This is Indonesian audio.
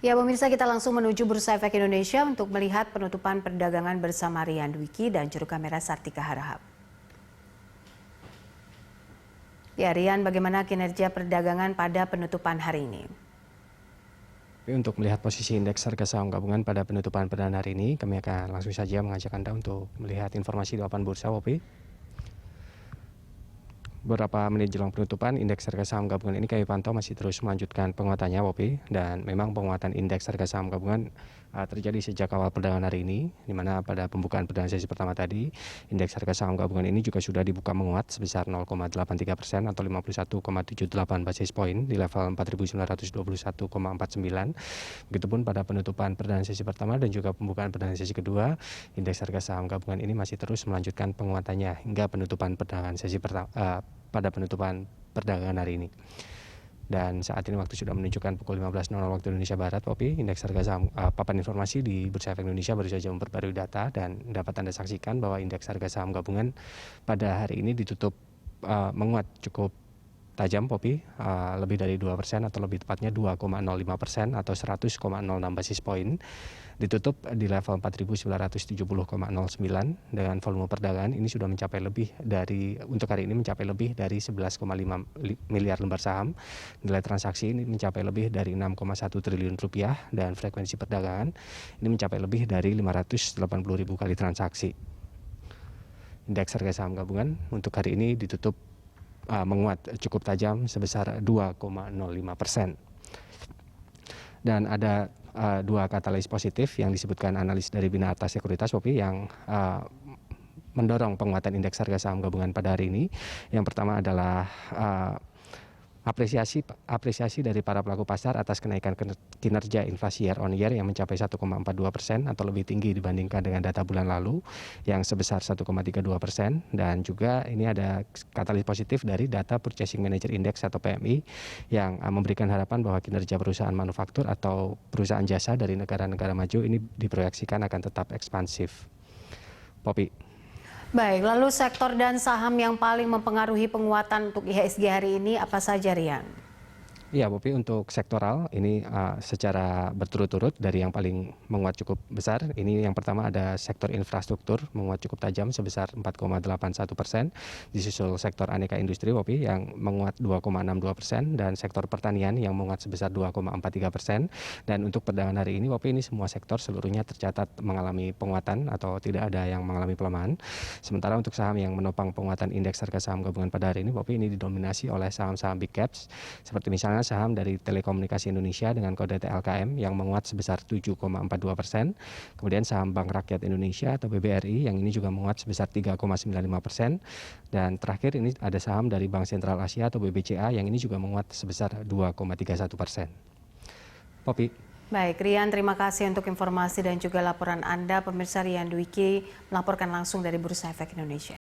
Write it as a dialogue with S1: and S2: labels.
S1: Ya, pemirsa, kita langsung menuju Bursa Efek Indonesia untuk melihat penutupan perdagangan bersama Rian Dwiki dan juru kamera Sartika Harahap. Ya, Rian, bagaimana kinerja perdagangan pada penutupan hari ini?
S2: Untuk melihat posisi indeks harga saham gabungan pada penutupan perdana hari ini, kami akan langsung saja mengajak Anda untuk melihat informasi di papan bursa WOPI. Beberapa menit jelang penutupan, indeks harga saham gabungan ini kami pantau masih terus melanjutkan penguatannya WOPI, dan memang penguatan indeks harga saham gabungan terjadi sejak awal perdagangan hari ini, di mana pada pembukaan perdagangan sesi pertama tadi, indeks harga saham gabungan ini juga sudah dibuka menguat sebesar 0,83% atau 51,78 basis poin di level 4.921,49. Begitupun pada penutupan perdagangan sesi pertama dan juga pembukaan perdagangan sesi kedua, indeks harga saham gabungan ini masih terus melanjutkan penguatannya hingga penutupan perdagangan sesi pada penutupan perdagangan hari ini. Dan saat ini waktu sudah menunjukkan pukul 15.00 waktu Indonesia Barat, WOPI, indeks harga saham papan informasi di Bursa Efek Indonesia baru saja memperbarui data, dan dapat Anda saksikan bahwa indeks harga saham gabungan pada hari ini ditutup menguat cukup tajam, WOPI, lebih dari 2% atau lebih tepatnya 2,05% atau 100,06 basis poin, ditutup di level 4.970,09 dengan volume perdagangan ini sudah mencapai lebih dari, untuk hari ini mencapai lebih dari 11,5 miliar lembar saham. Nilai transaksi ini mencapai lebih dari 6,1 triliun rupiah, dan frekuensi perdagangan ini mencapai lebih dari 580.000 kali transaksi. Indeks harga saham gabungan untuk hari ini ditutup menguat cukup tajam sebesar 2,05%. Dan ada dua katalis positif yang disebutkan analis dari Bina Arta Sekuritas, WOPI, yang mendorong penguatan indeks harga saham gabungan pada hari ini. Yang pertama adalah apresiasi dari para pelaku pasar atas kenaikan kinerja inflasi year on year yang mencapai 1,42% atau lebih tinggi dibandingkan dengan data bulan lalu yang sebesar 1,32%, dan juga ini ada katalis positif dari data Purchasing Manager Index atau PMI yang memberikan harapan bahwa kinerja perusahaan manufaktur atau perusahaan jasa dari negara-negara maju ini diproyeksikan akan tetap ekspansif. Popi.
S1: Baik, lalu sektor dan saham yang paling mempengaruhi penguatan untuk IHSG hari ini apa saja, Rian?
S2: Ya, Popi, untuk sektoral ini secara berturut-turut dari yang paling menguat cukup besar. Ini yang pertama ada sektor infrastruktur menguat cukup tajam sebesar 4,81%, disusul sektor aneka industri, Popi, yang menguat 2,62%, dan sektor pertanian yang menguat sebesar 2,43%. Dan untuk perdagangan hari ini, Popi, ini semua sektor seluruhnya tercatat mengalami penguatan atau tidak ada yang mengalami pelemahan. Sementara untuk saham yang menopang penguatan indeks harga saham gabungan pada hari ini, Popi, ini didominasi oleh saham-saham big caps seperti misalnya saham dari Telekomunikasi Indonesia dengan kode TLKM yang menguat sebesar 7,42%, kemudian saham Bank Rakyat Indonesia atau BBRI yang ini juga menguat sebesar 3,95%, dan terakhir ini ada saham dari Bank Sentral Asia atau BBCA yang ini juga menguat sebesar 2,31%. Popi.
S1: Baik, Rian, terima kasih untuk informasi dan juga laporan Anda. Pemirsa, Rian Dwiki melaporkan langsung dari Bursa Efek Indonesia.